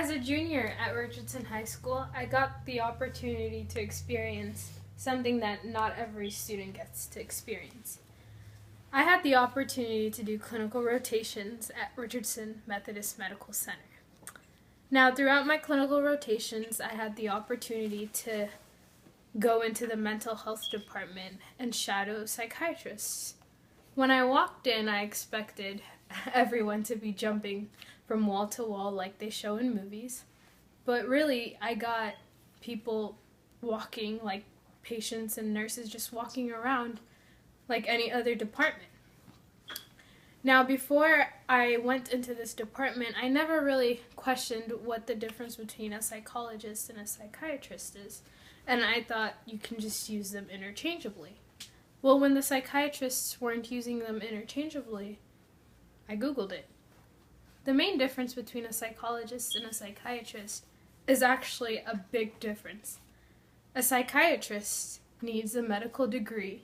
As a junior at Richardson High School, I got the opportunity to experience something that not every student gets to experience. I had the opportunity to do clinical rotations at Richardson Methodist Medical Center. Now, throughout my clinical rotations, I had the opportunity to go into the mental health department and shadow psychiatrists. When I walked in, I expected everyone to be jumping from wall to wall like they show in movies, but really I got people walking, like patients and nurses just walking around like any other department. Now, before I went into this department, I never really questioned what the difference between a psychologist and a psychiatrist is, and I thought you can just use them interchangeably. Well, when the psychiatrists weren't using them interchangeably, I Googled it. The main difference between a psychologist and a psychiatrist is actually a big difference. A psychiatrist needs a medical degree,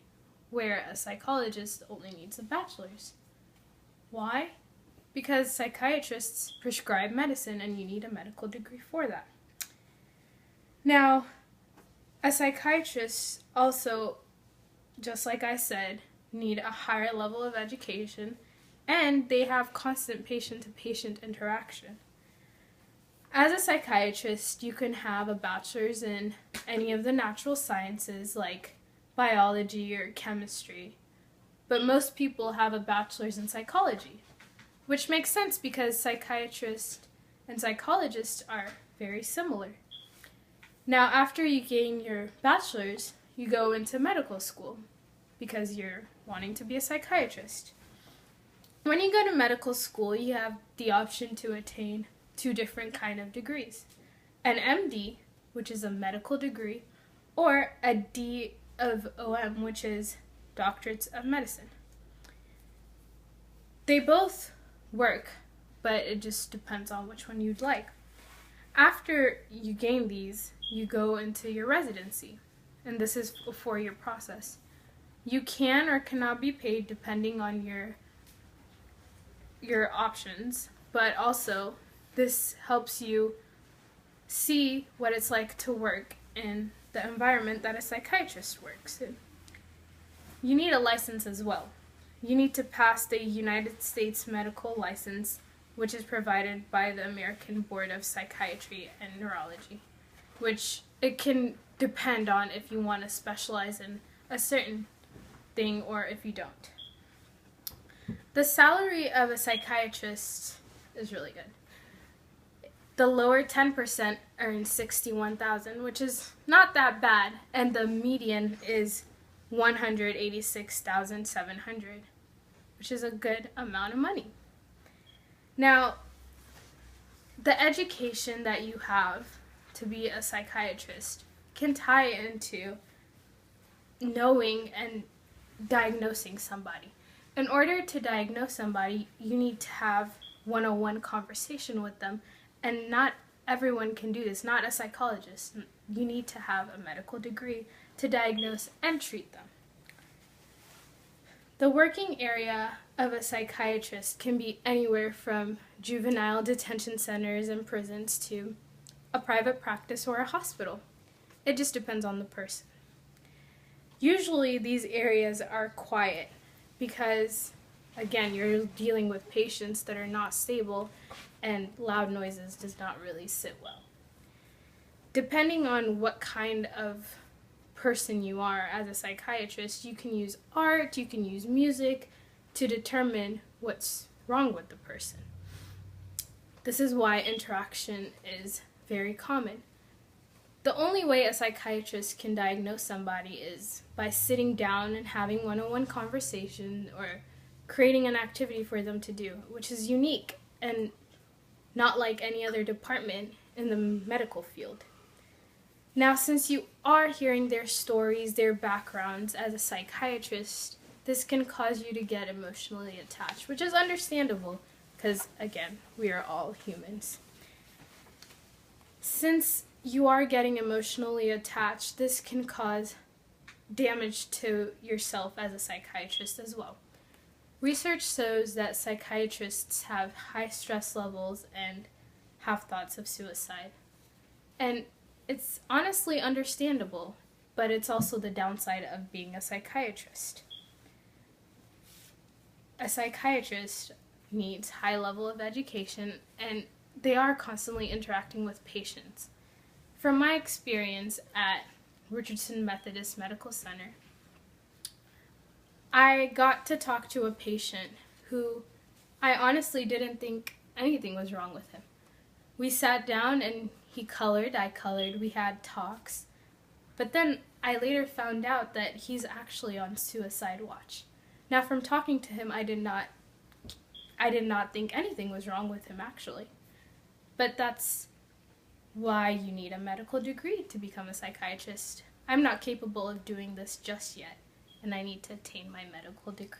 where a psychologist only needs a bachelor's. Why? Because psychiatrists prescribe medicine and you need a medical degree for that. Now, a psychiatrist also, just like I said, need a higher level of education, and they have constant patient-to-patient interaction. As a psychiatrist, you can have a bachelor's in any of the natural sciences like biology or chemistry, but most people have a bachelor's in psychology, which makes sense because psychiatrists and psychologists are very similar. Now, after you gain your bachelor's, you go into medical school because you're wanting to be a psychiatrist. When you go to medical school, you have the option to attain two different kind of degrees. An MD, which is a medical degree, or a DOM, which is Doctorates of Medicine. They both work, but it just depends on which one you'd like. After you gain these, you go into your residency, and this is a 4-year process. You can or cannot be paid depending on your options, but also this helps you see what it's like to work in the environment that a psychiatrist works in. You need a license as well. You need to pass the United States medical license, which is provided by the American Board of Psychiatry and Neurology, which it can depend on if you want to specialize in a certain thing or if you don't. The salary of a psychiatrist is really good. The lower 10% earn $61,000, which is not that bad, and the median is $186,700, which is a good amount of money. Now, the education that you have to be a psychiatrist can tie into knowing and diagnosing somebody. In order to diagnose somebody, you need to have one-on-one conversation with them, and not everyone can do this, not a psychologist. You need to have a medical degree to diagnose and treat them. The working area of a psychiatrist can be anywhere from juvenile detention centers and prisons to a private practice or a hospital. It just depends on the person. Usually these areas are quiet because, again, you're dealing with patients that are not stable, and loud noises does not really sit well. Depending on what kind of person you are as a psychiatrist, you can use art, you can use music to determine what's wrong with the person. This is why interaction is very common. The only way a psychiatrist can diagnose somebody is by sitting down and having one-on-one conversation or creating an activity for them to do, which is unique and not like any other department in the medical field. Now, since you are hearing their stories, their backgrounds as a psychiatrist, this can cause you to get emotionally attached, which is understandable because, again, we are all humans. Since you are getting emotionally attached, this can cause damage to yourself as a psychiatrist as well. Research shows that psychiatrists have high stress levels and have thoughts of suicide. And it's honestly understandable, but it's also the downside of being a psychiatrist. A psychiatrist needs high level of education, and they are constantly interacting with patients. From my experience at Richardson Methodist Medical Center, I got to talk to a patient who I honestly didn't think anything was wrong with him. We sat down and he colored, I colored, we had talks. But then I later found out that he's actually on suicide watch. Now, from talking to him, I did not think anything was wrong with him, actually. But that's why you need a medical degree to become a psychiatrist. I'm not capable of doing this just yet, and I need to attain my medical degree.